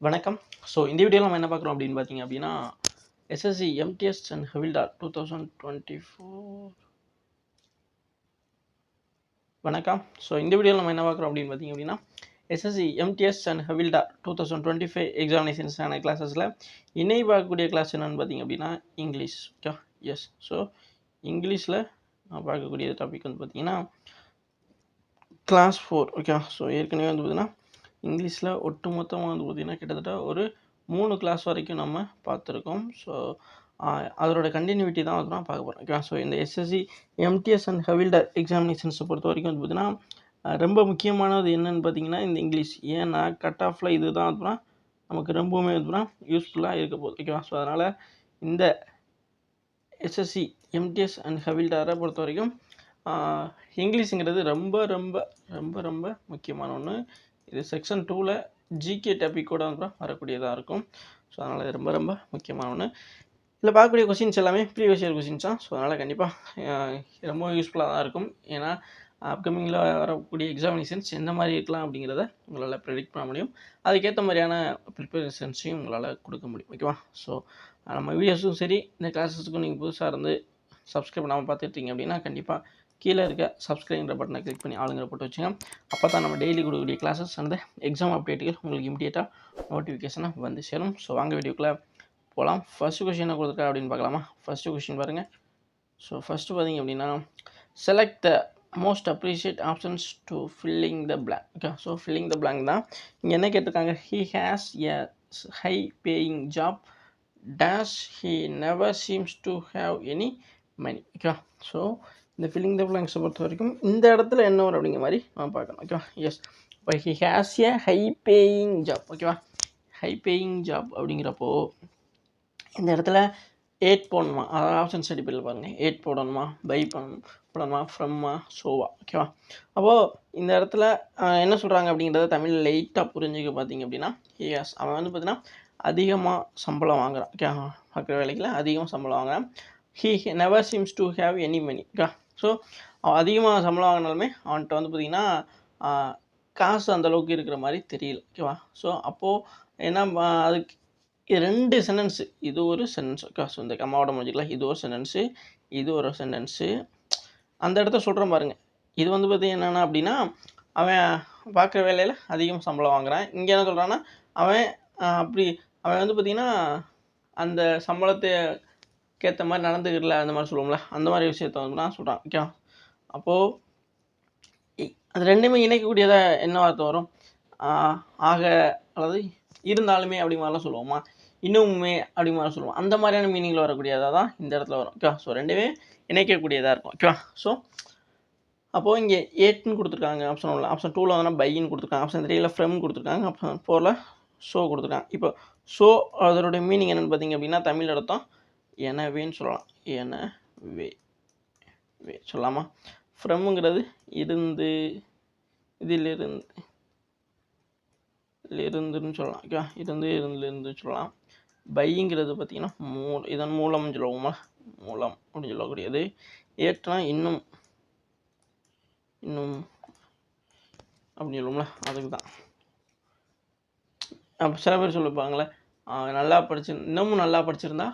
வணக்கம். ஸோ இந்த வீடியோவில் நம்ம என்ன பார்க்குறோம் அப்படின்னு பார்த்தீங்க அப்படின்னா, எஸ்எஸ்சி எம்டிஎஸ் அண்ட் ஹவில்டார் 2024. வணக்கம். ஸோ இந்த வீடியோவில் நம்ம என்ன பார்க்குறோம் அப்படின்னு பார்த்தீங்க அப்படின்னா, எஸ்எஸ்சி எம்டிஎஸ் அண்ட் ஹவில்டார் 2025 எக்ஸாமினேஷன்ஸான கிளாஸஸில் இணை பார்க்கக்கூடிய கிளாஸ் என்னென்னு பார்த்தீங்க அப்படின்னா இங்கிலீஷ். Okay, S. ஸோ இங்கிலீஷில் நான் பார்க்கக்கூடிய டாபிக் வந்து பார்த்தீங்கன்னா கிளாஸ் 4. ஓகே, ஸோ ஏற்கனவே வந்து பார்த்தீங்கன்னா இங்கிலீஷில் ஒட்டு மொத்தமாக வந்து பார்த்திங்கன்னா கிட்டத்தட்ட ஒரு 3 கிளாஸ் வரைக்கும் நம்ம பார்த்துருக்கோம். ஸோ அதோட கண்டினியூட்டி தான் வந்து நான் பார்க்க போகிறோம். ஓகே, ஸோ இந்த எஸ்எஸ்சி எம்டிஎஸ் அண்ட் ஹவில்டார் எக்ஸாமினேஷன்ஸை பொறுத்த வரைக்கும் வந்து பார்த்திங்கன்னா ரொம்ப முக்கியமானது என்னென்னு பார்த்தீங்கன்னா இந்த இங்கிலீஷ். ஏன்னா கட் ஆஃபில் இது தான் வந்து நமக்கு ரொம்பவுமே வந்து யூஸ்ஃபுல்லாக இருக்க போகுது. ஓகேவா? ஸோ அதனால் இந்த எஸ்எஸ்சி எம்டிஎஸ் அண்ட் ஹவில்டாரை பொறுத்த வரைக்கும் இங்கிலீஷுங்கிறது ரொம்ப ரொம்ப ரொம்ப ரொம்ப முக்கியமான ஒன்று. இது செக்ஷன் 2ல் ஜிகே டாபிக்கோட வந்து வரக்கூடியதாக இருக்கும். ஸோ அதனால் இது ரொம்ப ரொம்ப முக்கியமான ஒன்று. இதில் பார்க்கக்கூடிய கொஸ்டின்ஸ் எல்லாமே ப்ரீவியஸ் இயர் கொஸ்டின்ஸ் தான். ஸோ அதனால் கண்டிப்பாக ரொம்ப யூஸ்ஃபுல்லாக தான் இருக்கும். ஏன்னா அப்கமிங்கில் வரக்கூடிய எக்ஸாமினேஷன்ஸ் எந்த மாதிரி இருக்கலாம் அப்படிங்கிறத உங்களால் ப்ரெடிக்ட் பண்ண முடியும். அதுக்கேற்ற மாதிரியான ப்ரிப்பரேஷன்ஸையும் உங்களால் கொடுக்க முடியும். ஓகேவா? ஸோ நம்ம வீடியோஸும் சரி, இந்த கிளாஸஸுக்கும் நீங்கள் புதுசாக இருந்து சப்ஸ்கிரைப் பண்ணாமல் பார்த்துட்டீங்க அப்படின்னா கண்டிப்பாக கீழே இருக்க சப்ஸ்கிரைப்ங்கிற பட்டனை கிளிக் பண்ணி ஆளுங்கிற போட்டு வச்சுங்க. அப்போ தான் நம்ம டெய்லி கொடுக்கக்கூடிய கிளாஸஸ் அந்த எக்ஸாம் அப்டேட்டுகள் உங்களுக்கு இமீடியட்டாக நோட்டிஃபிகேஷனாக வந்து சேரும். ஸோ வாங்க வீடியோக்குள்ளே போகலாம். ஃபஸ்ட்டு கொஸ்டின் என்ன கொடுத்துருக்கா அப்படின்னு பார்க்கலாமா? ஃபஸ்ட்டு கொஸ்டின் பாருங்கள். ஸோ ஃபஸ்ட்டு பார்த்தீங்க அப்படின்னா, select the most appropriate options to filling the blank. Okay, so filling the blank தான் இங்கே என்ன கேட்டிருக்காங்க. He has a high paying job dash he never seems to have any money. Okay, so இந்த filling the பிளாங்க்ஸை பொறுத்த வரைக்கும் இந்த இடத்துல என்ன வரும் அப்படிங்கிற மாதிரி நம்ம பார்க்கணும். ஓகேவா? எஸ். இப்போ he has a high paying job. ஓகேவா? ஹை பேயிங் ஜாப் அப்படிங்கிறப்போ இந்த இடத்துல 8 போடணுமா? அதாவது ஆப்ஷன்ஸ் அடிப்படையில் பாருங்கள். 8 போடணுமா, பை போடணுமா, ஃப்ரம்மா, ஷோவா? ஓகேவா? அப்போது இந்த இடத்துல என்ன சொல்கிறாங்க அப்படிங்கிறத தமிழில் லைட்டாக புரிஞ்சுக்க பார்த்தீங்க அப்படின்னா, எஸ், அவன் வந்து பார்த்தீங்கன்னா அதிகமாக சம்பளம் வாங்குறான். ஓகே, பார்க்குற வேலைக்கில் அதிகமாக சம்பளம் வாங்குறான். He never seems to have any money. Okay, so அதிகமாக சம்பளம் வாங்கினாலுமே அவன்கிட்ட வந்து பார்த்திங்கன்னா காசு அந்தளவுக்கு இருக்கிற மாதிரி தெரியல. ஓகேவா? ஸோ அப்போது ஏன்னா அதுக்கு 2 சென்டென்ஸு, இது ஒரு சென்டென்ஸ். ஓகே, ஸோ இந்த கம்மாவோட முடிஞ்சிக்கலாம். இது ஒரு சென்டென்ஸு, இது ஒரு சென்டென்ஸு. அந்த இடத்த சொல்கிறேன் பாருங்கள். இது வந்து பார்த்திங்கன்னா என்னென்னா அப்படின்னா, அவன் பார்க்குற வேலையில் அதிகம் சம்பளம் வாங்குறான். இங்கே என்ன சொல்கிறான்னா, அவன் வந்து பார்த்திங்கன்னா அந்த சம்பளத்தை ஏற்ற மாதிரி நடந்துக்கிறல, அந்த மாதிரி சொல்லுவோம்ல, அந்த மாதிரி விஷயத்த வந்து நான் சொல்கிறேன். ஓகே, அப்போது அது ரெண்டுமே இணைக்கக்கூடியதாக என்ன வார்த்தை வரும்? ஆக அல்லது இருந்தாலுமே அப்படி மாதிரிலாம் சொல்லுவோமா, இன்னுமே அப்படி மாதிரி சொல்லுவோம். அந்த மாதிரியான மீனிங்கில் வரக்கூடியதாக தான் இந்த இடத்துல வரும். ஓகே, ஸோ ரெண்டுமே இணைக்கக்கூடியதாக இருக்கும். ஓகேவா? ஸோ அப்போது இங்கே 8ன்னு கொடுத்துருக்காங்க ஆப்ஷன் 1. ஆப்ஷன் 2ல் வந்து பைன்னு கொடுத்துருக்காங்க. ஆப்ஷன் 3ல் ஃப்ரம் கொடுத்துருக்காங்க. ஆப்ஷன் 4ல் ஷோ கொடுத்துருக்காங்க. இப்போ ஷோ அதோடைய மீனிங் என்னென்னு பார்த்தீங்க அப்படின்னா தமிழ் அர்த்தம் எனவேன்னு சொல்லலாம். எனவே சொல்லலாமா? ஃப்ரம்ங்கிறது இருந்து, இருந்துன்னு சொல்லலாம். ஓகே, இருந்து சொல்லலாம். பைங்கிறது பார்த்திங்கன்னா இதன் மூலம்னு சொல்லுவோமா, மூலம் அப்படின்னு சொல்லக்கூடியது. ஏற்றுனா இன்னும் அப்படின்னு சொல்லுவோம்ல, அதுக்கு தான். அப்போ சில பேர் சொல்லிப்பாங்களே, நல்லா இன்னமும் நல்லா படிச்சிருந்தா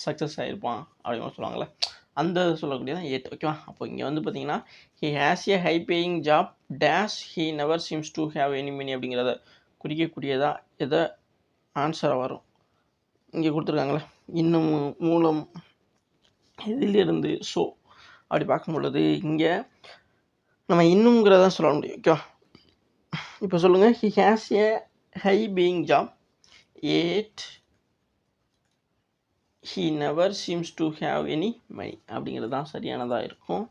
சக்ஸஸ் ஆகிருப்பான் அப்படின்னு சொல்லுவாங்களே, அந்த சொல்லக்கூடியதான் 8. ஓகேவா? அப்போ இங்கே வந்து பார்த்தீங்கன்னா he has a high paying job dash he never seems to have any money அப்படிங்கிறத குறிக்கக்கூடியதாக எதை ஆன்சராக வரும். இங்கே கொடுத்துருக்காங்களே, இன்னும் மூலம் இதிலிருந்து ஸோ அப்படி பார்க்கும் பொழுது இங்கே நம்ம இன்னுங்கிறதான் சொல்ல முடியும். ஓகேவா? இப்போ சொல்லுங்கள். He has a high paying job 8 he never seems to have any money அப்படிங்கிறது தான் சரியானதாக இருக்கும்.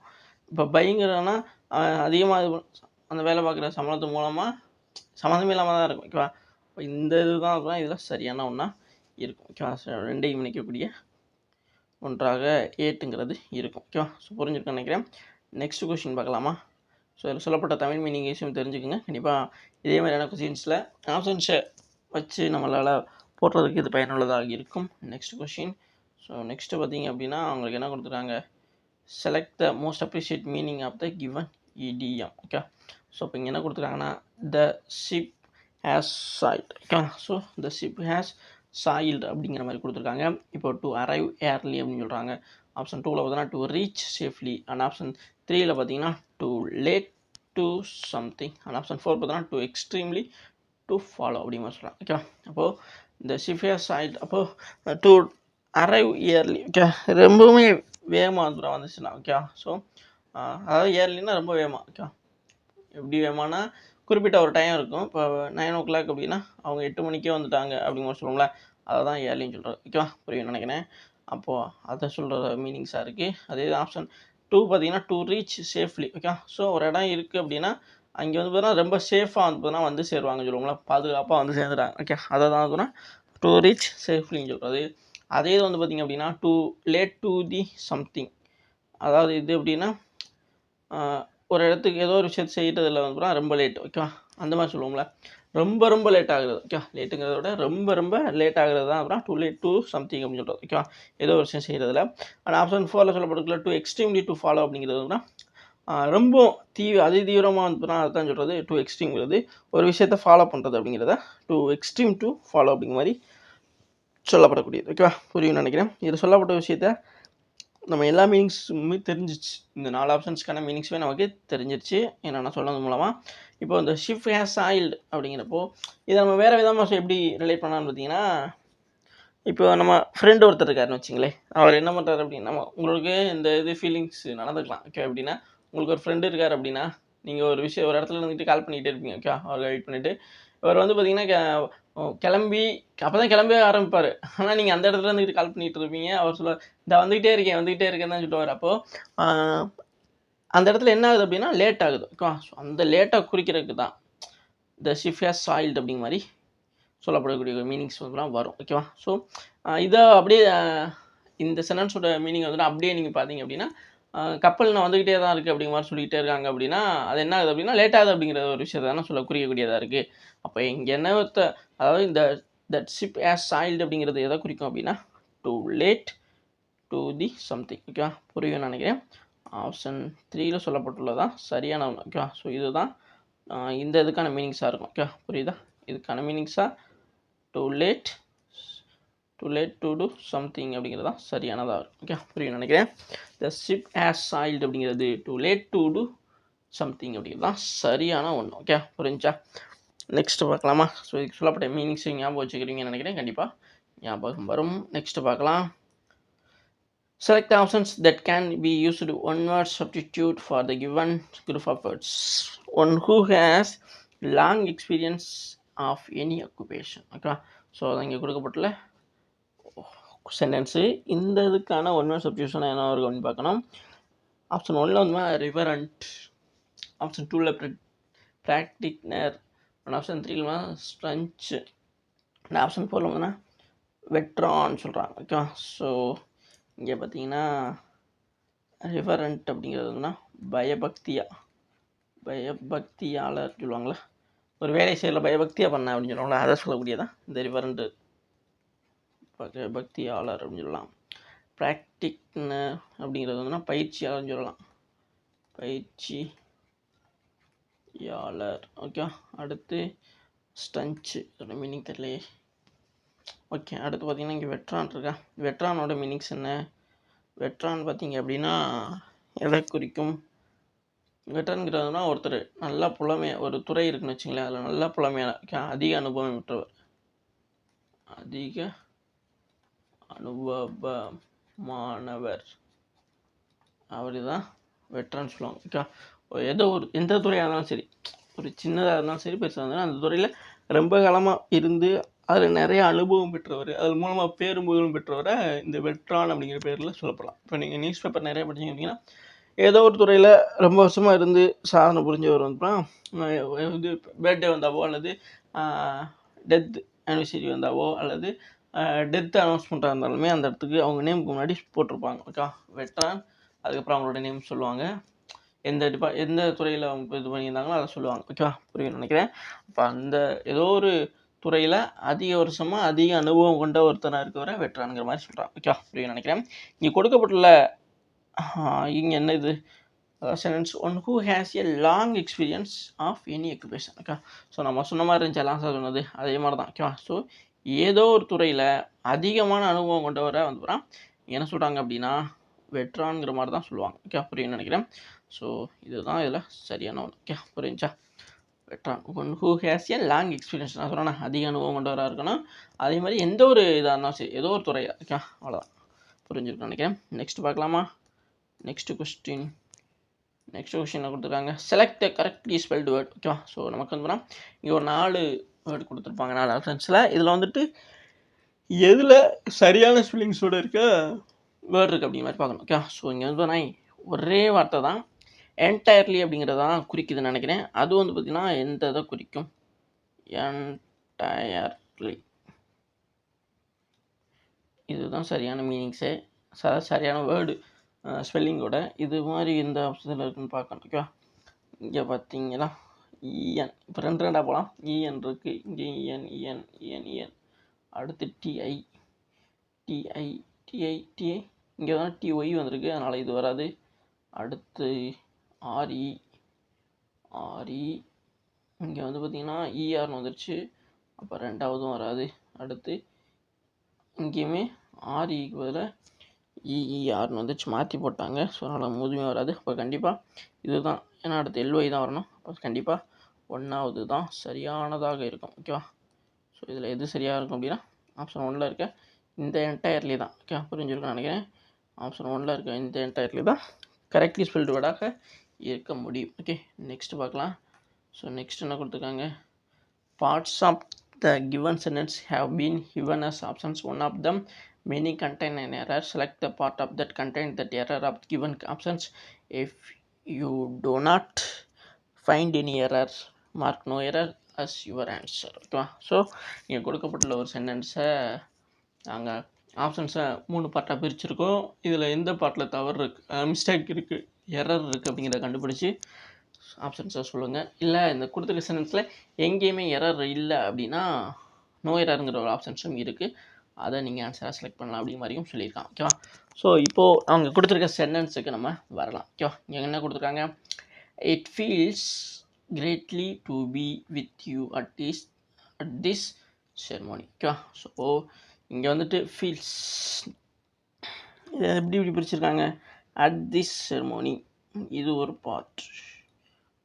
இப்போ பைங்கிறனா அதிகமாக அந்த வேலை பார்க்குற சம்பளத்து மூலமாக சம்மந்தமே இல்லாமல் தான் இருக்கும். ஓகேவா? இப்போ இந்த இது தான் இதில் சரியான ஒன்றா இருக்கும். ஓகேவா? ரெண்டையும் இணைக்கக்கூடிய ஒன்றாக 8ங்கிறது இருக்கும். ஓகேவா? ஸோ புரிஞ்சுருக்கேன்னு நினைக்கிறேன். நெக்ஸ்ட் கொஸ்டின் பார்க்கலாமா? ஸோ இதில் சொல்லப்பட்ட தமிழ் மீனிங் விஷயம் தெரிஞ்சுக்கோங்க. கண்டிப்பாக இதே மாதிரியான கொஸ்டின்ஸில் ஆப்ஷன்ஸை வச்சு நம்மளால் போடுறதுக்கு இது பயனுள்ளதாக இருக்கும். Next question. ஸோ நெக்ஸ்ட்டு பார்த்தீங்க அப்படின்னா அவங்களுக்கு என்ன கொடுத்துருக்காங்க, select the most appropriate meaning of the given idiom. Okay, so இப்போ இங்கே என்ன கொடுத்துருக்காங்கன்னா the ship has sailed. Okay, so the ship has sailed அப்படிங்கிற மாதிரி கொடுத்துருக்காங்க. இப்போ டு அரைவ் ஏர்லி அப்படின்னு சொல்கிறாங்க. ஆப்ஷன் 2ல் பார்த்தீங்கன்னா to reach safely, and option 3ல் பார்த்தீங்கன்னா too late to something, and option 4 பார்த்தீங்கன்னா டு எக்ஸ்ட்ரீம்லி டு ஃபாலோ அப்படிங்கிற மாதிரி சொல்கிறாங்க. ஓகே, அப்போது இந்த ஷிப் ஹேஸ் சாயில்டு, அப்போது டு அரைவ் இயர்லி. ஓகே, ரொம்பவுமே வேகமாக வந்துச்சுன்னா. ஓகே, ஸோ அதாவது இயர்லின்னா ரொம்ப வேகமாக. ஓகே, எப்படி வேகமானா குறிப்பிட்ட ஒரு டைம் இருக்கும். இப்போ 9 o'clock அப்படின்னா அவங்க 8 மணிக்கே வந்துட்டாங்க அப்படிங்கிற சொல்லுவோம்ல, அதை தான் ஏர்லின்னு சொல்கிறது. ஓகேவா, புரியும் நினைக்கிறேன். அப்போது அதை சொல்கிற மீனிங்ஸாக இருக்குது. அதே ஆப்ஷன் 2 பார்த்தீங்கன்னா to reach safely. Okay, so ஒரு இடம் இருக்குது அப்படின்னா அங்கே வந்து பார்த்தீங்கன்னா ரொம்ப சேஃபாக வந்து பார்த்தீங்கன்னா வந்து சேருவாங்க சொல்லுவோம்ல, பாதுகாப்பாக வந்து சேர்ந்துட்டாங்க. ஓகே, அதை தான் வந்து டு ரீச் சேஃப்லின்னு சொல்கிறது. அதே இது வந்து பார்த்திங்க அப்படின்னா to late to the something, அதாவது இது எப்படின்னா ஒரு இடத்துக்கு ஏதோ ஒரு விஷயத்தை செய்கிறதுல வந்து ரொம்ப லேட். ஓகேவா, அந்த மாதிரி சொல்லுவோம்ல, ரொம்ப ரொம்ப லேட் ஆகுது. ஓகே, லேட்டுங்கிறத விட ரொம்ப ரொம்ப லேட் ஆகுறது தான் அப்புறம் டு லேட் டு சம்திங் அப்படின்னு சொல்கிறது. ஓகேவா, ஏதோ ஒரு விஷயம் செய்கிறதுல. அண்ட் ஆப்ஷன் 4ல் சொல்லப்பட்டிருக்கல டு எக்ஸ்ட்ரீம்லி டு ஃபாலோ அப்படிங்கிறதுனா ரொம்ப அதி தீவிரமாக வந்து அதுதான் சொல்கிறது. டு எக்ஸ்ட்ரீம்ங்கிறது ஒரு விஷயத்தை ஃபாலோ பண்ணுறது அப்படிங்கிறத டு எக்ஸ்ட்ரீம் டு ஃபாலோ அப்படிங்கிற மாதிரி சொல்லப்படக்கூடியது. ஓகேவா, புரியும்னு நினைக்கிறேன். இதில் சொல்லப்பட்ட விஷயத்த நம்ம எல்லா மீனிங்ஸுமே தெரிஞ்சிச்சு. இந்த 4 ஆப்ஷன்ஸ்க்கான மீனிங்ஸுமே நமக்கு தெரிஞ்சிருச்சு என்னென்ன சொன்னது மூலமாக. இப்போ இந்த ஷிப் ஹேஸ் சாயில்டு அப்படிங்கிறப்போ இதை நம்ம வேறு விதமாக எப்படி ரிலேட் பண்ணலான்னு பார்த்தீங்கன்னா, இப்போ நம்ம ஃப்ரெண்டு ஒருத்தர் இருக்காருன்னு வச்சுங்களேன். அவர் என்ன பண்ணுறாரு அப்படின்னா, உங்களுக்கு இந்த இது ஃபீலிங்ஸ் நடந்துக்கலாம். ஓகே, அப்படின்னா உங்களுக்கு ஒரு ஃப்ரெண்டு இருக்கார் அப்படின்னா, நீங்கள் ஒரு விஷயம் ஒரு இடத்துல இருந்துட்டு கால் பண்ணிகிட்டே இருப்பீங்க. ஓகே, அவர் வெயிட் பண்ணிவிட்டு இவர் வந்து பார்த்தீங்கன்னா கிளம்பி அப்போ தான் கிளம்பவே ஆரம்பிப்பார். ஆனால் நீங்கள் அந்த இடத்துல இருந்துட்டு கால் பண்ணிகிட்டு இருப்பீங்க. அவர் சொல்லுவார், இந்த வந்துக்கிட்டே இருக்கேன் தான் சொல்லுவார். அப்போது அந்த இடத்துல என்ன ஆகுது அப்படின்னா லேட் ஆகுது. ஓகேவா, ஸோ அந்த லேட்டாக குறிக்கிறதுக்கு தான் த ஷிப் ஹேஸ் சாயில்டு அப்படிங்கிற மாதிரி சொல்லப்படக்கூடிய மீனிங்ஸ் வந்துலாம் வரும். ஓகேவா, ஸோ இதை அப்படியே இந்த சென்டென்ஸோட மீனிங் வந்துட்டு அப்படியே நீங்கள் பார்த்தீங்க அப்படின்னா கப்பல் நான் வந்துக்கிட்டே தான் இருக்குது அப்படிங்கிற மாதிரி சொல்லிகிட்டே இருக்காங்க அப்படின்னா அது என்ன ஆகுது அப்படின்னா லேட் ஆகுது அப்படிங்கிற ஒரு விஷயத்தை தானே சொல்ல குறிக்கக்கூடியதாக இருக்குது. அப்போ இங்கே என்ன அதாவது இந்த தட் ஷிப் ஹேஸ் சாயில்டு அப்படிங்கிறது எதை குறிக்கும் அப்படின்னா to late to the something. ஓகேவா, புரியும் நினைக்கிறேன். ஆப்ஷன் 3ல் சொல்லப்பட்டுள்ளதான் சரியான ஒன்று. ஓகேவா, ஸோ இதுதான் இந்த இதுக்கான மீனிங்ஸாக இருக்கும். ஓகே, புரியுதா, இதுக்கான மீனிங்ஸாக too late to do something அப்படிங்கிறது தான் சரியானதாக இருக்கும். ஓகே, புரியும் நினைக்கிறேன். த ஷிப் ஹேஸ் சாயில்டு அப்படிங்கிறது too late to do something அப்படிங்கிறது தான் சரியான ஒன்று. ஓகே, புரிஞ்சா. நெக்ஸ்ட்டு பார்க்கலாமா. ஸோ இதுக்கு சொல்லப்பட்ட மீனிங்ஸ் ஞாபகம் வச்சுக்கிறீங்கன்னு நினைக்கிறேன். கண்டிப்பாக ஞாபகம் வரும். நெக்ஸ்ட்டு பார்க்கலாம். Select the options that can be used one word substitute for the given group of words. One who has long experience of any occupation. Okay, so அது இங்கே கொடுக்கப்பட்டுள்ள சென்டென்ஸு. இந்த இதுக்கான ஒன் வேர்ட் சப்ஸ்டியூஷன் என்ன வரும் அப்படின்னு பார்க்கணும். ஆப்ஷன் 1ல் வந்து ரிவரண்ட், ஆப்ஷன் 2ல் ப்ராக்டிக்னர், அண்ட் ஆப்ஷன் 3ல் ஸ்ட்ரன்ச், அண்ட் ஆப்ஷன் 4ல் வந்து வெட்ரான்னு சொல்கிறாங்க. ஓகே, ஸோ இங்கே பார்த்தீங்கன்னா ரிவரண்ட் அப்படிங்கிறது வந்துன்னா பயபக்தியாளர் சொல்லுவாங்களே, ஒரு வேலை செயலில் பயபக்தியாக பண்ண அப்படின்னு சொல்லுவாங்களா, அதை சொல்லக்கூடியதான் இந்த ரிவரண்ட் பக்தியாளர் அப்படின்னு சொல்லலாம். ப்ராக்டிக்னர் அப்படிங்கிறது வந்துன்னா பயிற்சியாளர்னு சொல்லலாம், பயிற்சியாளர். ஓகே, அடுத்து ஸ்டன்ச்சு, அதோட மீனிங் தெரியலையே. ஓகே, அடுத்து பார்த்திங்கன்னா இங்கே வெட்ரான் இருக்கா. வெட்ரானோட மீனிங்ஸ் என்ன? வெட்ரான் பார்த்திங்க அப்படின்னா எதை குறிக்கும்? வெட்ரான்கிறதுனா ஒருத்தர் நல்லா புலமையாக ஒரு துறை இருக்குன்னு வச்சுங்களேன், அதில் நல்லா புலமையான அதிக அனுபவம் பெற்றவர், அதிக அனுபவமானவர், அவர் தான் வெட்ரான் சொல்லுவாங்க. ஓகே, எந்த துறையாக இருந்தாலும் சரி, ஒரு சின்னதாக இருந்தாலும் சரி பெருசாக இருந்தாலும் அந்த துறையில் ரொம்ப காலமாக இருந்து அதில் நிறைய அனுபவம் பெற்றவர், அது மூலமாக பேரும் புகழும் பெற்றவரை இந்த வெட்ரான் அப்படிங்கிற பேரில் சொல்லப்படலாம். இப்போ நீங்கள் நியூஸ் பேப்பர் நிறைய படிச்சிங்க அப்படின்னா ஏதோ ஒரு துறையில் ரொம்ப வருஷமாக இருந்து சாதனை புரிஞ்சவர் வந்துனா இது பர்த்டே வந்தாவோ அல்லது டெத் ஆனிவர்சரி வந்தாவோ அல்லது டெத் அனௌன்ஸ்மெண்ட்டாக இருந்தாலுமே அந்த இடத்துக்கு அவங்க நேமுக்கு முன்னாடி போட்டிருப்பாங்க. ஓகே, வெட்ரான், அதுக்கப்புறம் அவங்களோட நேம் சொல்லுவாங்க, எந்த துறையில் அவங்க இது பண்ணியிருந்தாங்களோ அதை சொல்லுவாங்க. ஓகேவா, புரியும் நினைக்கிறேன். அப்போ அந்த ஏதோ ஒரு துறையில் அதிக வருஷமாக அதிக அனுபவம் கொண்ட ஒருத்தராக இருக்கவரை வெட்ரான்ங்கிற மாதிரி சொல்கிறாங்க. ஓகேவா, புரியும் நினைக்கிறேன். இங்கே கொடுக்கப்பட்டுள்ள இங்கே என்ன இது அதாவது sentence one who has a long experience of any occupation. Okay, so நம்ம சொன்ன மாதிரி இருந்துச்சு எல்லாம் சார் சொன்னது அதே மாதிரி தான். ஓகேவா, ஸோ ஏதோ ஒரு துறையில் அதிகமான அனுபவம் கொண்டவரை வந்து என்ன சொல்கிறாங்க அப்படின்னா வெட்ரான்ங்கிற மாதிரி தான் சொல்லுவாங்க. ஓகே, புரியும்னு நினைக்கிறேன். ஸோ இதுதான் இதில் சரியான ஒன்று. ஓகே, புரிஞ்சா? வெட்ரான் one who has a long experience. நான் சொல்கிறேன்னா அதிக அனுபவம் கொண்டவராக இருக்கணும். அதே மாதிரி எந்த ஒரு இதாக இருந்தாலும் சரி, ஏதோ ஒரு துறையில். ஓகே, அவ்வளோதான், புரிஞ்சுருக்குன்னு நினைக்கிறேன். நெக்ஸ்ட் பார்க்கலாமா? நெக்ஸ்ட் கொஸ்டின் கொடுத்துருக்காங்க. Select the correctly spelled word. ஓகேவா, ஸோ நமக்கு வந்து இங்கே ஒரு 4 வேர்டு கொடுத்துருப்பாங்க, 4 ஆப்ஷன்ஸில். இதில் வந்துட்டு எதில் சரியான ஸ்பெல்லிங்ஸோடு இருக்க வேர்டு இருக்குது அப்படிங்கிற மாதிரி பார்க்கணும். ஓகே, ஸோ இங்கே வந்து நான் ஒரே வார்த்தை தான் என்டையர்லி அப்படிங்கிறதான் குறிக்குதுன்னு நினைக்கிறேன். அது வந்து பார்த்திங்கன்னா எந்த இதை குறிக்கும்? என்டையர்லி, இதுதான் சரியான மீனிங்ஸே, சரியான வேர்டு ஸ்பெல்லிங்கோட. இது மாதிரி எந்த ஆப்ஷனில் இருக்குன்னு பார்க்கணும். ஓகேவா, இங்கே பார்த்தீங்கன்னா இஎன், இப்போ 2 போகலாம். இஎன் இருக்குது, இங்கே இஎன், அடுத்து டிஐ, இங்கே தான் டிஒய் வந்திருக்கு, அதனால் இது வராது. அடுத்து ஆர்இ, இங்கே வந்து பார்த்திங்கன்னா இஆர்னு வந்துருச்சு, அப்போ 2வதும் வராது. அடுத்து இங்கேயுமே ஆர்இக்கு பதில் இஇஆர்னு வந்துச்சு, மாற்றி போட்டாங்க. ஸோ அதனால் முதுமே வராது. அப்போ கண்டிப்பாக இதுதான், ஏன்னா அடுத்து எல்ஒய் தான் வரணும். அப்போ கண்டிப்பாக 1வது தான் சரியானதாக இருக்கும். ஓகேவா, ஸோ இதில் எது சரியாக இருக்கும் அப்படின்னா ஆப்ஷன் 1ல் இருக்க இந்த என்டையர்லி தான். ஓகே, புரிஞ்சுருக்குன்னு நினைக்கிறேன். ஆப்ஷன் 1ல் இருக்க இந்த என்டையர்லி தான் கரெக்ட்லி ஸ்பெல்டு வேர்டாக இருக்க முடியும். ஓகே, நெக்ஸ்ட் பார்க்கலாம். ஸோ நெக்ஸ்ட் என்ன கொடுத்துருக்காங்க? Parts of the given sentence have been given as options. One of them many contain an error. Select the part of that contains that error of given options. If you do not find any error, mark no error as your answer. ஓகேவா, so இங்கே கொடுக்கப்பட்டுள்ள ஒரு சென்டென்ஸை நாங்கள் ஆப்ஷன்ஸை 3 பார்ட்டாக பிரிச்சுருக்கோம். இதில் எந்த பார்ட்டில் தவறு இருக்குது, மிஸ்டேக் இருக்குது, எரர் இருக்குது அப்படிங்கிறத கண்டுபிடிச்சி ஆப்ஷன்ஸை சொல்லுங்கள். இல்லை இந்த கொடுத்துருக்க சென்டென்ஸில் எங்கேயுமே எரர் இல்லை அப்படின்னா நோ எரருங்கிற ஒரு ஆப்ஷன்ஸும் இருக்குது, அதை நீங்கள் ஆன்சராக செலக்ட் பண்ணலாம் அப்படிங்கிற மாதிரியும் சொல்லியிருக்காங்க. ஓகேவா, ஸோ இப்போது அவங்க கொடுத்துருக்க சென்டென்ஸுக்கு நம்ம வரலாம். ஓகேவா, இங்கே என்ன கொடுத்துருக்காங்க? It feels greatly to be with you at this ceremony. ஓகேவா, ஸோ இங்கே வந்துட்டு ஃபீல்ஸ் இதை எப்படி பிரிச்சுருக்காங்க? அட் திஸ் செரமோனி இது ஒரு பார்ட்,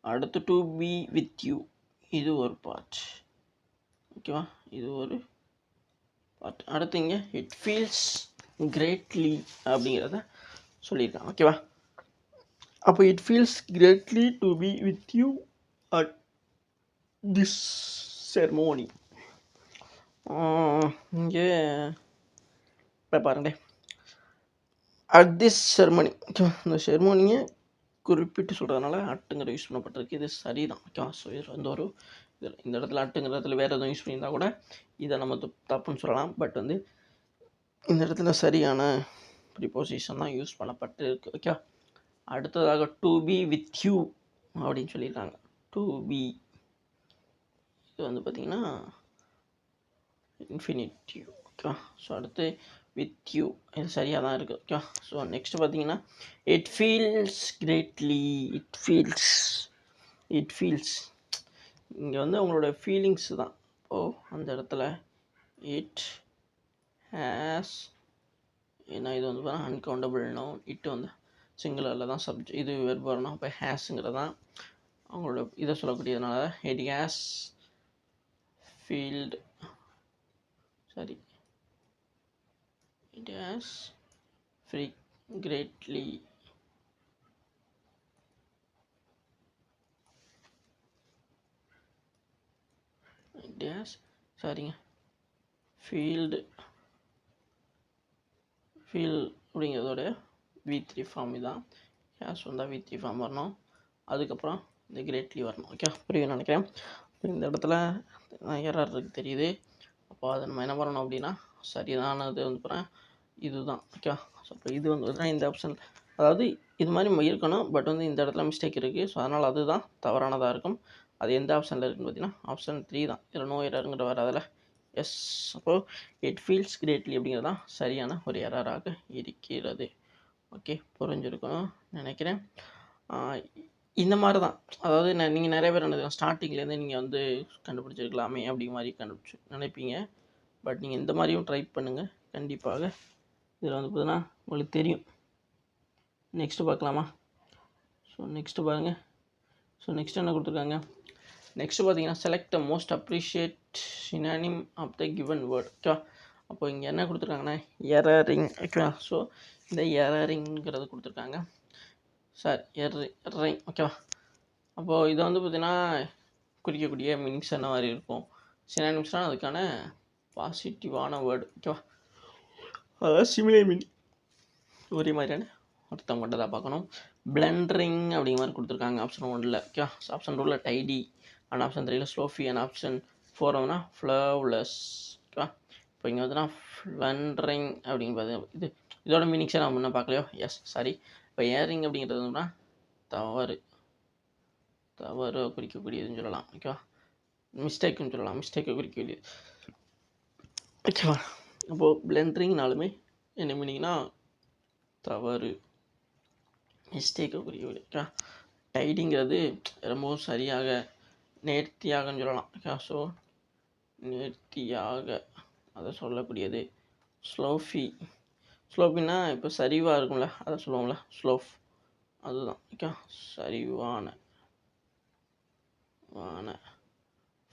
அடுத்து டு பி வித் யூ இது ஒரு பார்ட். ஓகேவா, இது ஒரு பார்ட். அடுத்து இங்கே இட் ஃபீல்ஸ் கிரேட்லி அப்படிங்கிறத சொல்லியிருக்காங்க. ஓகேவா, அப்போ it feels greatly to be with you at this ceremony. இங்கே இப்போ பாருங்களே, அட் திஸ் செரமோனி. ஓகேவா, இந்த செரமோனியை குறிப்பிட்டு சொல்கிறதுனால அட்டுங்கிற யூஸ் பண்ணப்பட்டிருக்கு. இது சரிதான். ஓகேவா, ஸோ இது வந்து ஒரு இதில் இந்த இடத்துல அட்டுங்கிற இடத்துல வேறு எதுவும் யூஸ் பண்ணியிருந்தால் கூட இதை நம்ம தப்புன்னு சொல்லலாம். பட் வந்து இந்த இடத்துல சரியான ப்ரிப்போசிஷன் தான் யூஸ் பண்ணப்பட்டு இருக்கு. ஓகே, அடுத்ததாக டு பி வித் யூ அப்படின்னு சொல்லியிருக்காங்க. டு பி இது வந்து பார்த்திங்கன்னா இன்ஃபினிட்டிவ். ஓகே, ஸோ அடுத்து வித் யூ இது சரியாக தான் இருக்குது. ஓகே, ஸோ நெக்ஸ்ட் பார்த்தீங்கன்னா it feels greatly. It feels இங்கே வந்து அவங்களோட ஃபீலிங்ஸ் தான். அந்த இடத்துல இட் ஹேஸ், ஏன்னா இது வந்து பார்த்தா அன்கவுண்டபிள் நவுன், இட்டு வந்து சிங்குலரில் தான் சப்ஜெக்ட், இது வெர்ப் வரணும். அப்போ ஹேஸுங்கிறது தான் அவங்களோட இதை சொல்லக்கூடியதுனால இட் ஹேஸ் ஃபீல்டு, சரி, இட் ஹேஸ் கிரேட்லி சரிங்க ஃபீல் அப்படிங்கிறதோட V3 ஃபார்ம் இதுதான். ஹேஸ் வந்தால் V3 ஃபார்ம் வரணும், அதுக்கப்புறம் இந்த கிரேட்லி வரணும். ஓகே, புரியும் நினைக்கிறேன். இந்த இடத்துல எரர் இருக்குது தெரியுது. அப்போ அதை நம்ம என்ன பண்ணணும் அப்படின்னா சரிதானது வந்து போகிறேன் இதுதான். ஓகே, ஸோ அப்போ இது வந்து இந்த ஆப்ஷன், அதாவது இது மாதிரி இருக்கணும், பட் வந்து இந்த இடத்துல மிஸ்டேக் இருக்குது. ஸோ அதனால் அதுதான் தவறானதாக இருக்கும். அது எந்த ஆப்ஷனில் இருக்குன்னு பார்த்தீங்கன்னா ஆப்ஷன் 3 தான். இதில் நோ எரருங்கிற வர அதில் எஸ். அப்போது இட் ஃபீல்ஸ் கிரேட்லி அப்படிங்கிறது தான் சரியான ஒரு எரராக இருக்கிறது. ஓகே, புரிஞ்சிருக்கணும் நினைக்கிறேன். இந்த மாதிரி தான். அதாவது நீங்கள் நிறைய பேர் என்ன ஸ்டார்டிங்லேருந்து நீங்கள் வந்து கண்டுபிடிச்சிருக்கலாமே அப்படி மாதிரி கண்டுபிடிச்சி நினைப்பீங்க. பட் நீங்கள் இந்த மாதிரியும் ட்ரை பண்ணுங்கள். கண்டிப்பாக இதில் வந்து பார்த்தீங்கன்னா உங்களுக்கு தெரியும். நெக்ஸ்ட்டு பார்க்கலாமா? ஸோ நெக்ஸ்ட்டு பாருங்கள். ஸோ நெக்ஸ்ட் என்ன கொடுத்துருக்காங்க? நெக்ஸ்ட்டு பார்த்தீங்கன்னா select the most appropriate synonym of the given word. ஓகேவா? அப்போ இங்கே என்ன கொடுத்துருக்காங்கன்னா எரரிங். ஓகேவா? ஸோ இந்த எரரிங்கிறது கொடுத்துருக்காங்க. Sir erring. ஓகேவா? அப்போது இதை வந்து பார்த்திங்கன்னா குறிக்கக்கூடிய மீனிங்ஸ் என்ன மாதிரி இருக்கும்? சினானிம்ஸ்னால் அதுக்கான பாசிட்டிவான வேர்டு. ஓகேவா? அதாவது சிமிலர் மீனிங் ஒரே மாதிரியான அர்த்தம் மட்டும் தான் பார்க்கணும். பிளெண்டரிங் அப்படிங்கிற மாதிரி கொடுத்துருக்காங்க ஆப்ஷன் 1ல். ஓகேவா? ஆப்ஷன் 2ல் டைடி, அண்ட் ஆப்ஷன் 3ல் ஸ்லோஃபி, அண்ட் ஆப்ஷன் 4 வந்து ஃப்ளவ்லெஸ். ஓகேவா? இப்போ இங்கே வந்துன்னா ஃப்ளண்டரிங் அப்படிங்கிறது இதோட மீனிங்ஸை நம்ம என்ன பார்க்கலையோ. Yes sorry. இப்போ ஏரிங் அப்படிங்கிறது வந்துன்னா தவறு குறிக்கக்கூடியதுன்னு சொல்லலாம். ஓகேவா? மிஸ்டேக்குன்னு சொல்லலாம். மிஸ்டேக்கை குறிக்கக்கூடியது. ஓகேவா? அப்போது பிளெண்டரிங்னாலுமே என்ன மீனிங்னா தவறு, மிஸ்டேக்கை குறிக்கக்கூடியது. ஓகேவா? டைடிங்கிறது ரொம்பவும் சரியாக நேர்த்தியாகன்னு சொல்லலாம். ஓகே? ஸோ நேர்த்தியாக அதை சொல்லக்கூடியது. ஸ்லோஃபின்னா இப்போ சரிவாக இருக்கும்ல, அதை சொல்லுவோம்ல ஸ்லோஃப், அதுதான். ஓகே? சரிவான.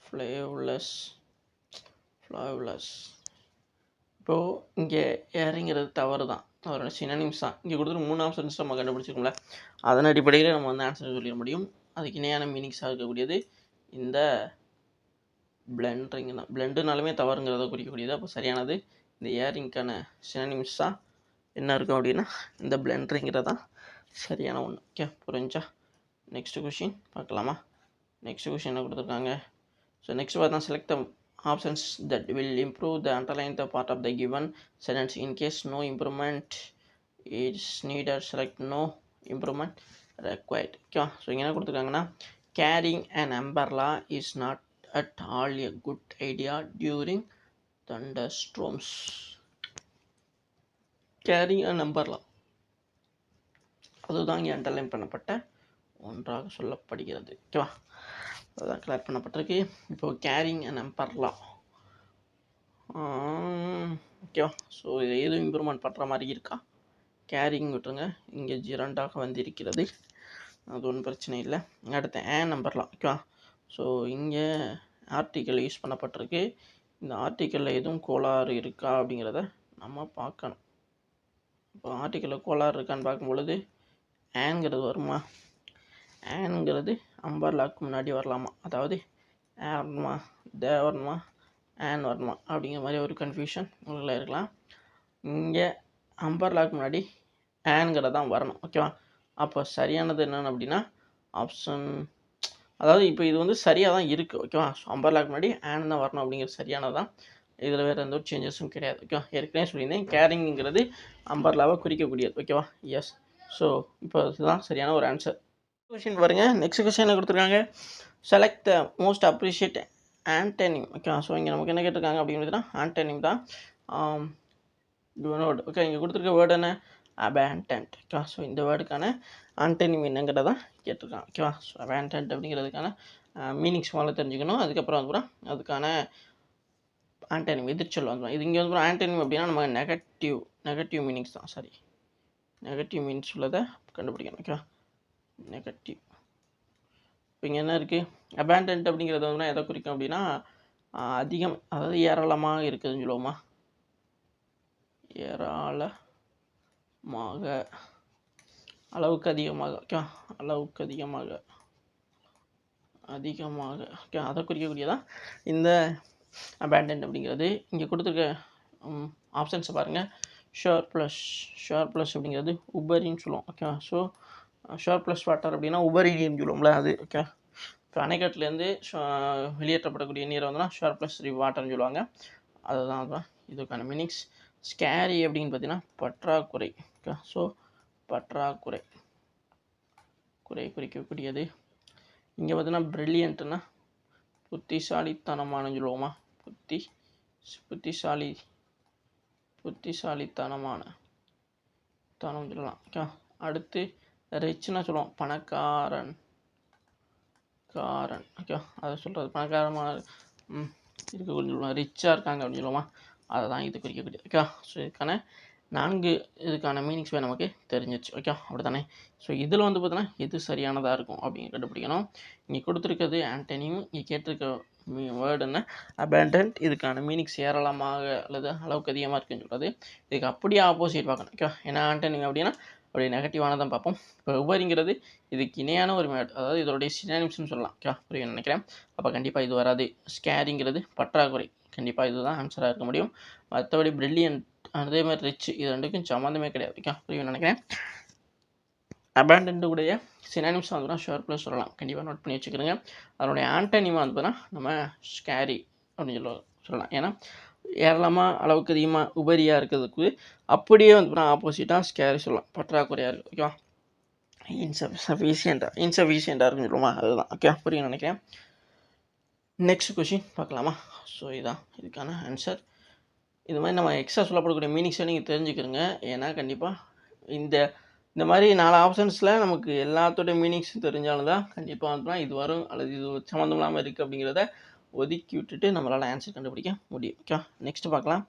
ஃப்ளேவ்லெஸ். இப்போது இங்கே ஏரிங்கிறது தவறு தான், அவரோட சினானிம்ஸ் தான். இங்கே கொடுத்துட்டு 3 ஆப்ஷன்ஸ் நம்ம கண்டுபிடிச்சிருக்கோம்ல, அதன் அடிப்படையில் நம்ம வந்து ஆன்சர் சொல்லிட முடியும். அதுக்கு இணையான மீனிங்ஸாக இருக்கக்கூடியது இந்த பிளெண்டரிங் தான். பிளெண்டுனாலுமே தவறுங்கிறத குறிக்கக்கூடியது. அப்போ சரியானது இந்த ஏரிங்க்கான சினானிம்ஸாக என்ன இருக்கும் அப்படின்னா இந்த பிளெண்டரிங்கிறதான் சரியான ஒன்று. ஓகே? புரிஞ்சா? நெக்ஸ்ட் கொஷின் பார்க்கலாமா? நெக்ஸ்ட் கொஷின் என்ன கொடுத்துருக்காங்க? ஸோ நெக்ஸ்ட் பார்த்தா select the options that will improve the underline the part of the given sentence in case no improvement is needed. Select no improvement required. ஓகேவா? So இங்கே என்ன கொடுத்துருக்காங்கன்னா carrying and umbrella is not at all a good idea during thunderstorms. Carrying and umbrella அதுதான் இங்கே underline பண்ணப்பட்ட ஒன்றாக சொல்லப்படுகிறது. ஓகேவா? அதுதான் கிளியர் பண்ணப்பட்டிருக்கு. இப்போது கேரிங் அண்ட் அம்பர்லா. ஓகேவா? ஸோ இது எதுவும் இம்ப்ரூவ்மெண்ட் பண்ணுற மாதிரி இருக்கா? கேரிங் விட்டுருங்க, இங்கே ஜிரண்டாக வந்திருக்கிறது, அது ஒன்றும் பிரச்சனை இல்லை. அடுத்து நம்பர்லாம். ஓகேவா? ஸோ இங்கே ஆர்டிக்கல் யூஸ் பண்ணப்பட்டிருக்கு. இந்த ஆர்டிக்கலில் எதுவும் கோளாறு இருக்கா அப்படிங்கிறத நம்ம பார்க்கணும். இப்போ ஆர்டிக்கலில் கோளாறு இருக்கான்னு பார்க்கும்பொழுது ஆன்ங்கிறது வருமா? ஆன்ங்கிறது அம்பர்லாக்கு முன்னாடி வரலாமா? அதாவது வரணுமா, வரணுமா, ஆன் வரணுமா அப்படிங்கிற மாதிரி ஒரு கன்ஃபியூஷன் உள்ள இருக்கலாம். இங்கே அம்பர்லாக்கு முன்னாடி ஆன்ங்கிறது தான் வரணும். ஓகேவா? அப்போ சரியானது என்னென்னு அப்படின்னா ஆப்ஷன், அதாவது இப்போ இது வந்து சரியாக தான் இருக்குது. ஓகேவா? ஸோ அம்பர்லாக்கு முன்னாடி ஆன் தான் வரணும் அப்படிங்கிறது சரியானது தான். இதில் வேறு எந்த ஒரு சேஞ்சஸும் கிடையாது. ஓகேவா? ஏற்கனவே சொல்லியிருந்தேன் கேரிங்கிறது அம்பர்லாவை குறிக்கக்கூடியது. ஓகேவா? எஸ். ஸோ இப்போ இதுதான் சரியான ஒரு ஆன்சர். கொஷின் பாருங்கள். நெக்ஸ்ட் கொஷின் என்ன கொடுத்துருக்காங்க? Select the most appreciate antonym. ஓகேவா? ஸோ இங்கே நமக்கு என்ன கேட்டிருக்காங்க அப்படிங்கிறதுனா ஆன்டனிம் தான். வேர்டு. ஓகே, இங்கே கொடுத்துருக்க வேர்டு என்ன? அபேண்டன்ட். ஓகேவா? ஸோ இந்த வேர்டுக்கான ஆன்டனிம் என்னங்கிறதான் கேட்டிருக்காங்க. ஓகேவா? ஸோ அபேண்டன்ட் அப்படிங்கிறதுக்கான மீனிங்ஸ் முதல்ல தெரிஞ்சுக்கணும். அதுக்கப்புறம் வந்து அதுக்கான ஆன்டனிம் எதிர்ச்சொல் வந்துடும். இது இங்கே வந்து ஆன்டனிம் அப்படின்னா நம்ம நெகட்டிவ் மீனிங்ஸ் தான். சாரி, நெகட்டிவ் மீனிங்ஸ் உள்ளதை கண்டுபிடிக்கணும். ஓகேவா? நெகட்டிவ். இப்போ இங்கே என்ன இருக்குது? அபேண்டன்ட் அப்படிங்கிறது வந்து எதை குறிக்கும் அப்படின்னா அதிகம், அதாவது ஏராளமாக இருக்குதுன்னு சொல்லுவோமா? ஏராளமாக, அளவுக்கு அதிகமாக. ஓகேவா? அளவுக்கு அதிகமாக. ஓகே, அதை குறிக்கக்கூடியதான் இந்த அபேண்டன்ட் அப்படிங்கிறது. இங்கே கொடுத்துருக்க ஆப்ஷன்ஸை பாருங்கள். ஷோர் ப்ளஸ் அப்படிங்கிறது உபரின்னு சொல்லுவோம். ஓகேவா? ஸோ ஷோர் ப்ளஸ் வாட்டர் அப்படின்னா உபரின்னு சொல்லுவோம்ல, அது. ஓகே, இப்போ அணைக்கட்டுலேருந்து வெளியேற்றப்படக்கூடிய நீரை வந்துன்னா ஷோர் ப்ளஸ் வாட்டர்னு சொல்லுவாங்க. அதுதான் இதுக்கான மீனிங்ஸ். ஸ்கேரி அப்படின்னு பார்த்தீங்கன்னா பற்றாக்குறை. ஓகே, ஸோ பற்றாக்குறை குறிக்கக்கூடியது. இங்கே பார்த்தீங்கன்னா ப்ரில்லியன்ட்னா புத்திசாலித்தனமானு சொல்லுவோமா? புத்திசாலித்தனமான சொல்லலாம். ஓகே, அடுத்து ரிச்னா சொல்லுவோம் பணக்காரன் ஓகே, அதை சொல்கிறது பணக்காரமாக இருக்கக்கூடிய சொல்லுவோம், ரிச்சாக இருக்காங்க அப்படின்னு சொல்லுவோமா, அதை தான் இது குறிக்கக்கூடியது. ஓகே, ஸோ இதுக்கான 4 இதுக்கான மீனிங்ஸுமே நமக்கு தெரிஞ்சிச்சு. ஓகே, அப்படி தானே. ஸோ இதில் வந்து பார்த்தீங்கன்னா எது சரியானதாக இருக்கும் அப்படின்னு கண்டுபிடிக்கணும். இங்கே கொடுத்துருக்கிறது ஆண்டனியும், இங்கே கேட்டிருக்க வேர்டு என்ன அபேண்டன்ட், இதுக்கான மீனிங்ஸ் ஏராளமாக அல்லது அளவுக்கு அதிகமாக இருக்குன்னு சொல்கிறது. இதுக்கு அப்படியே ஆப்போசிட் பார்க்கணும். ஓகே, ஏன்னா ஆண்டனிங் அப்படின்னா அப்படி நெகட்டிவானதான் பார்ப்போம். இப்போ உபரிங்கிறது இதுக்கு இணையான ஒரு வேர்டு, அதாவது இதோடைய சினானிம்ஸ்னு சொல்லலாம். ஓகே, புரியும் நினைக்கிறேன். அப்போ கண்டிப்பாக இது வராது. ஸ்கேரிங்கிறது பற்றாக்குறை, கண்டிப்பாக இதுதான் ஆன்சராக இருக்க முடியும். மற்றபடி பிரில்லியன்ட் அதே மாதிரி ரிச் இது ரெண்டுக்கும் சம்மந்தமே கிடையாது. ஓகே, புரியும் நினைக்கிறேன். அபேண்டன்ட் உடைய சினானிம்ஸ் வந்து ஷோர் ப்ளஸ் சொல்லலாம், கண்டிப்பாக நோட் பண்ணி வச்சுக்கிறோங்க. அதனுடைய ஆண்டனிமா வந்து நம்ம ஸ்கேரி அப்படின்னு சொல்லலாம். ஏன்னா ஏராளமாக அளவுக்கு அதிகமாக உபரியாக இருக்கிறதுக்கு அப்படியே வந்து ஆப்போசிட்டாக ஸ்கேரி சொல்லலாம், பற்றாக்குறையாக இருக்குது. ஓகேவா, இன்சஃபிஷியண்ட்டாக இருக்குன்னு சொல்லுமா, அதுதான். ஓகே, புரியும் நினைக்கிறேன். நெக்ஸ்ட் கொஷின் பார்க்கலாமா. ஸோ இதுதான் இதுக்கான ஆன்சர். இது மாதிரி நம்ம எக்ஸ்ட்ரா சொல்லப்படக்கூடிய மீனிங்ஸை நீங்கள் தெரிஞ்சுக்கிறங்க. ஏன்னா கண்டிப்பாக இந்த மாதிரி 4 ஆப்ஷன்ஸில் நமக்கு எல்லாத்தோடைய மீனிங்ஸும் தெரிஞ்சாலும் தான் கண்டிப்பாக வந்து இது வரும் அல்லது இது சம்மந்தம் இல்லாமல் இருக்குது அப்படிங்கிறத ஒதுக்கி விட்டுட்டு நம்மளால் ஆன்சர் கண்டுபிடிக்க முடியும். ஓகே, நெக்ஸ்ட் பார்க்கலாம்.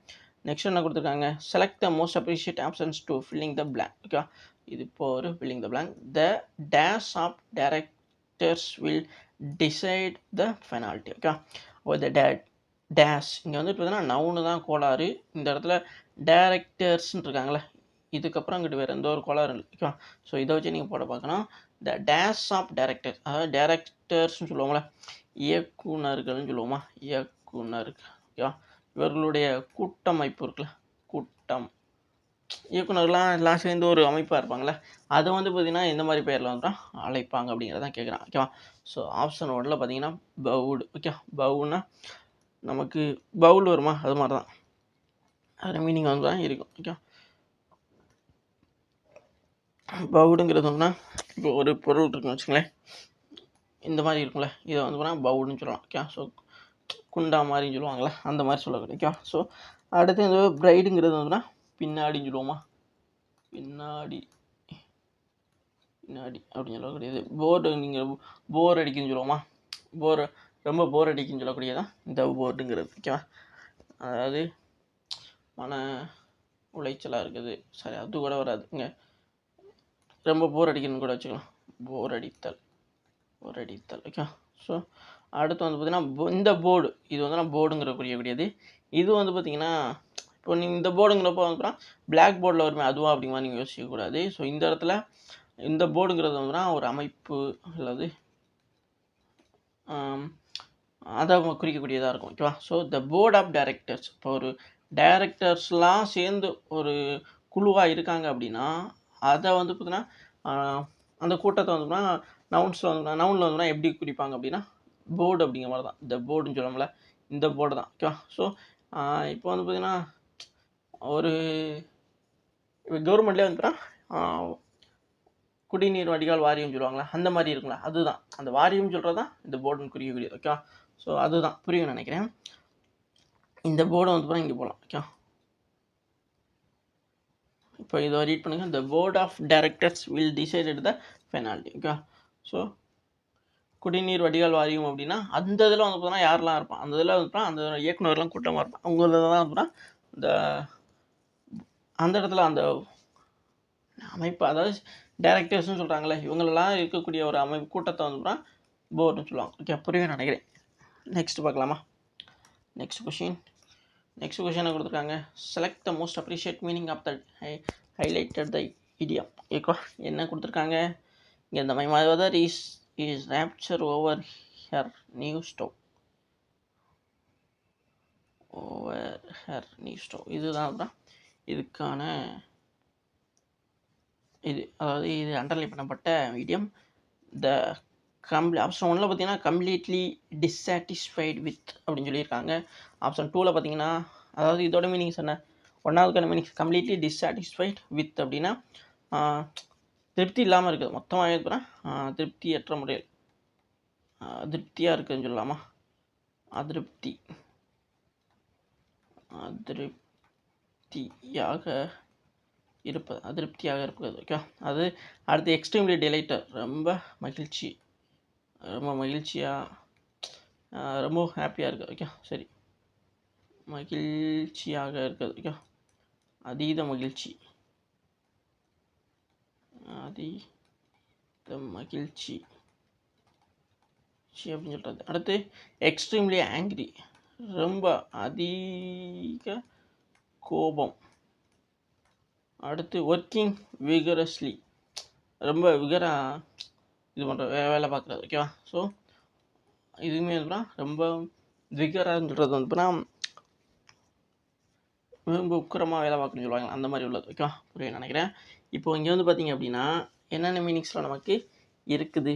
நெக்ஸ்ட் என்ன கொடுத்துருக்காங்க, select the most appropriate options to filling the blank. Okay, இது இப்போ ஒரு filling the blank. The dash of directors will decide the penalty. Okay, the dash இங்கே வந்து பார்த்தீங்கன்னா நவுனு தான் கோளாறு. இந்த இடத்துல டேரக்டர்ஸ்ன்னு இருக்காங்களே, இதுக்கப்புறம் அங்கிட்டு வேறு எந்த ஒரு கோளாறு இல்லை. ஓகேவா, ஸோ இதை வச்சு நீங்கள் போட பார்க்கணும். த டேஷ் ஆஃப் டைரக்டர், அதாவது டேரக்டர்ஸ்னு சொல்லுவோங்களே, இயக்குனர்கள்னு சொல்லுவோமா, இயக்குனர். ஓகேவா, இவர்களுடைய கூட்டமைப்பு இருக்குல்ல, கூட்டம், இயக்குனர்லாம் எல்லாம் சேர்ந்து ஒரு அமைப்பாக இருப்பாங்களே, அதை வந்து பார்த்திங்கன்னா எந்த மாதிரி பேரில் வந்து அழைப்பாங்க அப்படிங்கிறதான் கேட்குறான். ஓகேவா, ஸோ ஆப்ஷன் 1ல் பார்த்தீங்கன்னா பவுடு. ஓகே, பவுன்னா நமக்கு பவுல் வருமா, அது மாதிரி தான் அது மீனிங் வந்து தான் இருக்கும். ஓகே, பவுடுங்கிறது வந்து இப்போ ஒரு பொருள் இருக்குன்னு வச்சுங்களேன், இந்த மாதிரி இருக்கும்ல, இதை வந்து பார்த்தா பவுடுன்னு சொல்லலாம். ஓகே, ஸோ குண்டா மாதிரின்னு சொல்லுவாங்களே, அந்த மாதிரி சொல்லக்கூடிய. ஓகே, ஸோ அடுத்து இந்த பிரைடுங்கிறது வந்துன்னா பின்னாடின்னு சொல்லுவோமா, பின்னாடி அப்படின்னு சொல்லக்கூடியது. போர்டு, நீங்கள் போர் அடிக்குன்னு சொல்லுவோமா, ரொம்ப போர் அடிக்குன்னு சொல்லக்கூடியதான் இந்த போர்டுங்கிறது. ஓகேவா, அதாவது மன உளைச்சலாக இருக்குது, சரி அது கூட வராது, இங்கே ரொம்ப போர் அடிக்கணும்னு கூட வச்சுக்கலாம், போர் அடித்தல். ஓகே, ஸோ அடுத்து வந்து பார்த்திங்கன்னா இந்த போர்டு, இது வந்து போர்டுங்கிற குறியக்கூடியது. இது வந்து பார்த்திங்கன்னா இப்போ நீங்கள் இந்த போர்டுங்கிறப்போ வந்து பிளாக் போர்டில் வருமே அதுவா அப்படிங்கிற மாதிரி நீங்கள் யோசிக்கக்கூடாது. ஸோ இந்த இடத்துல இந்த போர்டுங்கிறது வந்து ஒரு அமைப்பு அல்லது அதை குறிக்கக்கூடியதாக இருக்கும். ஓகேவா, so the board of directors, இப்போ ஒரு டைரக்டர்ஸ்லாம் சேர்ந்து ஒரு குழுவாக இருக்காங்க அப்படின்னா அதை வந்து பார்த்தீங்கன்னா அந்த கூட்டத்தை வந்து நவுனில் வந்து எப்படி குறிப்பாங்க அப்படின்னா போர்டு அப்படிங்கிற மாதிரி தான். இந்த போர்டுன்னு சொல்லணும்ல, இந்த போர்டு தான். ஓகேவா, ஸோ இப்போ வந்து பார்த்திங்கன்னா ஒரு கவர்மெண்ட்லேயே வந்து பார்த்தீங்கன்னா குடிநீர் வடிகால் வாரியம் சொல்லுவாங்களா, அந்த மாதிரி இருக்குங்களா, அதுதான் அந்த வாரியம் சொல்கிறது தான் இந்த போர்டுன்னு குறிக்கக்கூடியது. ஓகே, ஸோ அதுதான் புரியும் நினைக்கிறேன். இந்த போர்டை வந்து பார்த்தா இங்கே போகலாம். ஓகே, இப்போ இதை ரீட் பண்ணுங்கள். The board of directors will decided the penalty. Okay, so குடிநீர் வடிகால் வாரியம் அப்படின்னா அந்த இதில் வந்து பார்த்தோன்னா யாரெல்லாம் இருப்பான், அந்த இதில் வந்து அந்த இயக்குநர்லாம் கூட்டமாக இருப்பான், அவங்க இதில் தான் வந்து இந்த அந்த இடத்துல அந்த அமைப்பு, அதாவது டைரக்டர்ஸ்னு சொல்கிறாங்களே, இவங்களெல்லாம் இருக்கக்கூடிய ஒரு அமைப்பு கூட்டத்தை வந்து போர்டுன்னு சொல்லுவாங்க. ஓகே, புரியும் நினைக்கிறேன். நெக்ஸ்ட் பார்க்கலாமா. நெக்ஸ்ட் கொஷின் என்ன கொடுத்துருக்காங்க, select the most appropriate meaning of the highlighted the idiom. ஓகேவா, என்ன கொடுத்துருக்காங்க இங்கே, இந்த my mother is rapture over her new stove. இதுதான் இதுக்கான இது, அதாவது இது அண்டர்லைன் பண்ணப்பட்ட இடியம். த ஆப்ஷன் 1ல் பார்த்தீங்கன்னா கம்ப்ளீட்லி டிஸாட்டிஸ்ஃபைட் வித் அப்படின்னு சொல்லியிருக்காங்க. ஆப்ஷன் 2ல் பார்த்தீங்கன்னா, அதாவது இதோட மீனிங்ஸ் என்ன, 1வதுக்கான மீனிங்ஸ் கம்ப்ளீட்லி டிஸாட்டிஸ்ஃபைட் வித் அப்படின்னா திருப்தி இல்லாமல் இருக்குது, மொத்தமாக இருக்கிறேன் திருப்தியற்ற முறையில், அதிருப்தியாக இருக்குதுன்னு சொல்லலாமா, அதிருப்தியாக இருப்பது, அதிருப்தியாக இருப்பது. ஓகே, அது அடுத்து எக்ஸ்ட்ரீம்லி டிலைட்டட், ரொம்ப மகிழ்ச்சி, ரொம்ப மகிழ்ச்சியாக, ரொம்ப ஹாப்பியாக இருக்குது. ஓகே, சரி, மகிழ்ச்சியாக இருக்குது. ஓகே, அதீத மகிழ்ச்சி, அதீத மகிழ்ச்சி அப்படின்னு சொல்கிறது. அடுத்து எக்ஸ்ட்ரீம்லி ஆங்க்ரி, ரொம்ப அதிக கோபம். அடுத்து ஒர்க்கிங் விகரஸ்லி, ரொம்ப இது பண்ணுற வேலை பார்க்குறது. ஓகேவா, ஸோ இதுவுமே வந்துன்னா ரொம்ப விகரான்னு சொல்கிறது வந்துன்னா ரொம்ப உக்கிரமாக வேலை பார்க்கணும்னு சொல்லுவாங்க, அந்த மாதிரி உள்ளது. ஓகேவா, புரியும் நினைக்கிறேன். இப்போ இங்கே வந்து பார்த்திங்க அப்படின்னா என்னென்ன மீனிங்ஸ்லாம் நமக்கு இருக்குது,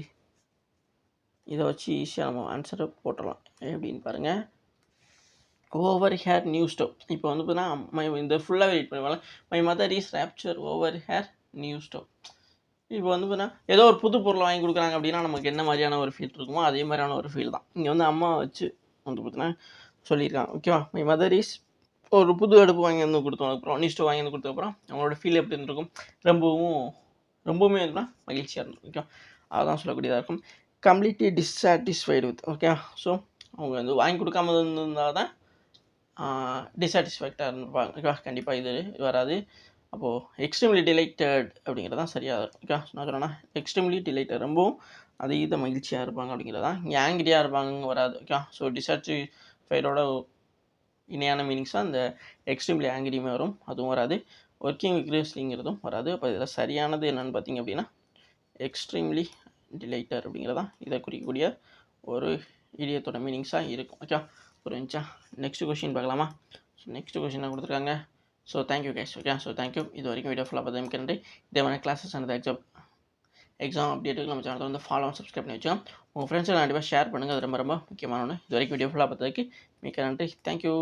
இதை வச்சு ஈஸியாக நம்ம ஆன்சரை போட்டுடலாம். எப்படின்னு பாருங்கள். ஓவர் ஹேர் நியூ ஸ்டவ், இப்போ வந்து பார்த்தீங்கன்னா இந்த ஃபுல்லாக வெயிட் பண்ணுவாங்க. My mother is rapture over hair new stove. இப்போ வந்து பார்த்தீங்கன்னா ஏதோ ஒரு புது பொருளை வாங்கி கொடுக்குறாங்க அப்படின்னா நமக்கு என்ன மாதிரியான ஒரு ஃபீல் இருக்குமோ அதே மாதிரியான ஒரு ஃபீல் தான் இங்கே வந்து அம்மா வச்சு வந்து பார்த்தீங்கன்னா சொல்லியிருக்காங்க. ஓகேவா, மை மதர் இஸ் ஒரு புது அடுப்பு வாங்கி வந்து கொடுத்ததுக்கப்புறம், நியூ ஸ்டவ் வாங்கி வந்து கொடுத்ததுக்கப்புறம் அவங்களோட ஃபீல் எப்படி இருந்திருக்கும், ரொம்பவுமே வந்துன்னா மகிழ்ச்சியாக இருந்திருக்கும். ஓகே, அதுதான் சொல்லக்கூடியதாக இருக்கும். Completely dissatisfied with. Okay, so அவங்க வந்து வாங்கி கொடுக்காம இருந்திருந்தால் தான் டிஸாட்டிஸ்ஃபேக்டாக இருந்திருப்பாங்க. ஓகே, கண்டிப்பாக இது வராது. அப்போது எக்ஸ்ட்ரீம்லி டிலைட்டட் அப்படிங்கிறது தான் சரியாக இருக்கும். ஓகே, நான் சொன்னேன்னா எக்ஸ்ட்ரீம்லி டிலைட்டட், ரொம்பவும் அதீத மகிழ்ச்சியாக இருப்பாங்க அப்படிங்கிறது தான். இங்கே ஆங்கிரியாக இருப்பாங்க வராது. ஓகே, ஸோ டிஸாட்டிஸ்ஃபைடோட இணையான மீனிங்ஸ் தான் இந்த எக்ஸ்ட்ரீம்லி ஆங்கிரியுமே வரும், அதுவும் வராது. ஒர்க்கிங் விக்ரஸ்லிங்கிறதும் வராது. அப்போ இதில் சரியானது என்னென்னு பார்த்தீங்க அப்படின்னா எக்ஸ்ட்ரீம்லி டிலைட்டர் அப்படிங்கிறதான் இதை குறிக்கக்கூடிய ஒரு இடியத்தோட மீனிங்ஸாக இருக்கும். ஓகே, புரிஞ்சா? நெக்ஸ்ட் கொஷின் பார்க்கலாமா? ஸோ நெக்ஸ்ட் கொஷின் கொடுத்துருக்காங்க. So thank you guys. Okay, so thank you. இது வரைக்கும் வீடியோ ஃபுல்லாக பார்த்து நன்றி. இதே மாதிரி கிளாஸஸ் அண்ட் எக்ஸாம் அப்டேட்டுக்கு நம்ம சேனலை வந்து ஃபாலோ சப்ஸ்கிரைப் பண்ணி வச்சோம். உங்கள் ஃப்ரெண்ட்ஸுக்கு கண்டிப்பாக ஷேர் பண்ணுங்கள், அது ரொம்ப முக்கியமான ஒன்று. இது வரைக்கும் வீடியோ ஃபுல்லாக பார்த்ததுக்கு மிக்க நன்றி. தேங்க்யூ.